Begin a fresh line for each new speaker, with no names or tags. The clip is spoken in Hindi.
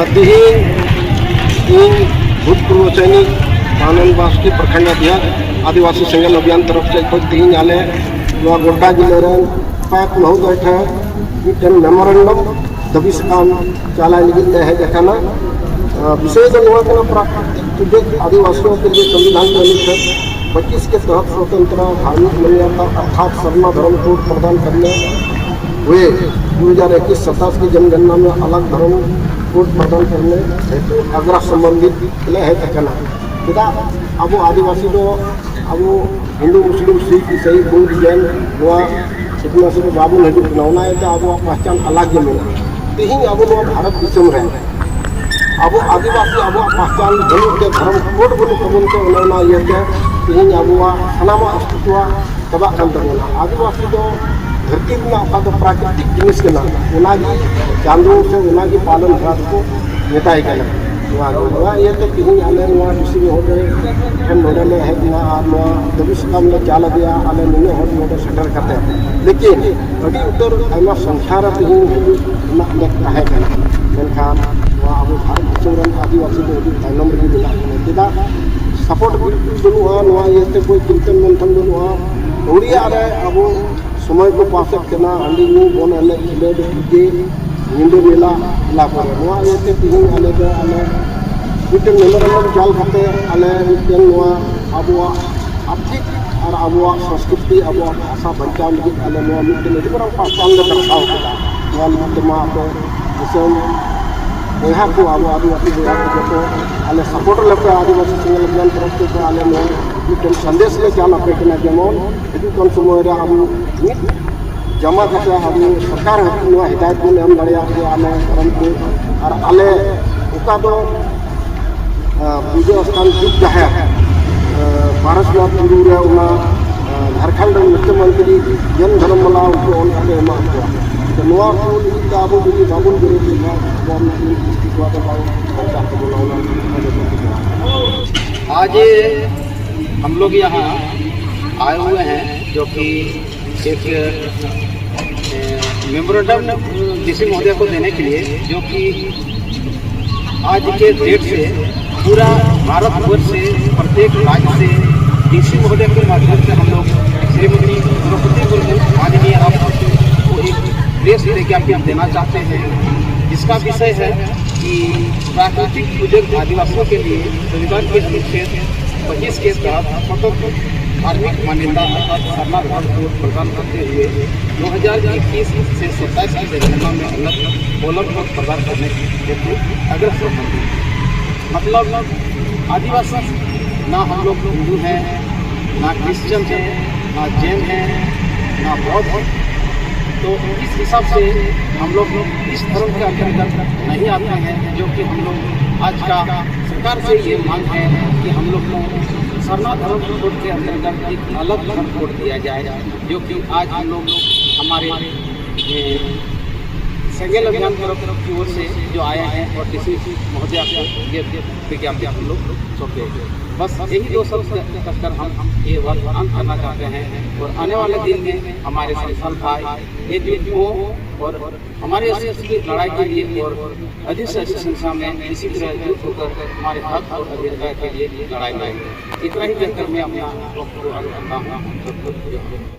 तिहिं ᱤᱧ भूतपूर्व सैनिक आनंद बास्की प्रखंड अध्यक्ष आदिवासी संगठन अभियान तरफ से तिहिं आले गोड्डा जिले पैक महोदय ठेन मिट्टन मेमोरेंडम दबी साकाम चालाय लगित हेज अकाना विषय दो प्राकृतिक तुझे आदिवासियों के लिए संविधान निर्मित है 25 के तहत स्वतंत्र धार्मिक मान्यता अर्थात सरना धर्म कोड प्रदान करने हुए 2021-27 की जनगणना में अलग धर्म कोड प्रदान करने हेतु आग्रह संबंधित है तकना चेदा अब आदिवासी दो अब हिंदू मुस्लिम सिख ईसाई बौद्ध जैन इतना से बाबू हजू नौना है अब पहचान अलग मेना तिहिं अब भारत दिसम रे अब आदिवासी अब पहचान धर्म कोड बन तबन को नौना ये तिहिं अब सानाम अस्तित्व चबा आदिवासी दो धरती में प्राकृतिक जिनिस चांदो से पालन हरा को मेताय ये तिहिं आले डिसी महोदय ठेन नोडे हेजना दबी साकाम ले चाल दिया आले नुने हर नोडे सेटर करते लेकिन अभी उतर आयमा संख्या रे तिहिं मेनखान अब भारत दिसम आदिवासी दो तायनम रे मेना चेदा सपोर्ट बनुआ ये कोई चिंतन मंथन बनुआ उड़िया रे अब समय को पास करना हांडी नु बन एने खिलेड डीजे नींद मेला इलाका ये तिहिं आले दो आले मिट्टन मेमोरेंडम चाल करते आले मिट्टन अब आर्थिक और अब संस्कृति अब भाषा बचाव लगे आले मिट्टन अभी बड़ा पहचान दर्शाव के दिसम यहाँ को अब आदिवासी बोला जो आले सपोर्ट लेते आदिवासी संगठन अभियान तरफ से आले मिट्टन संदेश ले चाल पे जेमन हिजून समय रे अब जमा करते अब सरकार हिदायत बन एम दाड़े आले धर्म को और आले उका दो पूजा स्थान जुग जहाँ पारसनाथ टुडू रे उना झारखंड मुख्यमंत्री जन धर्म मला उनको उनके एमा तो नवा को अब बुझी बाबुल
आज हम लोग यहाँ आए हुए हैं जो कि एक मेमोरेंडम डीसी महोदय को देने के लिए जो कि आज के डेट से पूरा भारतवर्ष से प्रत्येक राज्य से डीसी महोदय के माध्यम से हम लोग श्रीमती द्रौपदी मुर्मू माननीय को एक प्रेस विज्ञापन देना चाहते हैं जिसका विषय है कि प्राकृतिक पूजक आदिवासियों के लिए संविधान के अनुच्छेद 25 के तहत स्वतंत्र धार्मिक मान्यता अर्थात सरना धर्म कोड प्रदान करते हुए 2021 से 27 की जनगणना में अलग कोड प्रदान करने हेतु आग्रह संबंधी मतलब आदिवासी ना हम लोग हिंदू हैं ना क्रिश्चियन हैं ना जैन हैं ना बौद्ध हैं तो इस हिसाब से हम लोग इस धर्म के अंतर्गत नहीं आते हैं जो कि हम लोग आज का सरकार से ये मांग है कि हम लोग को सरना धर्म कोड के अंतर्गत एक अलग धर्म कोड दिया जाए जो कि आज हम लोग हमारे संगठन अभियान तरफ की ओर से जो आए हैं और डीसी महोदय को ये विज्ञापन हम लोग सौंपे बस यही दो शब्द कहकर हम ये वर्ष अंत करना चाहते हैं और आने वाले दिन में हमारे संस्थान भाई एकजुट हो और हमारे अस्तित्व की लड़ाई के लिए और अधिक से अधिक संख्या में इसी तरह एकजुट होकर हमारे हक और अधिकार के लिए लड़ाई लड़ेंगे इतना ही कहकर मैं अपना वक्त को अंत करता हूँ।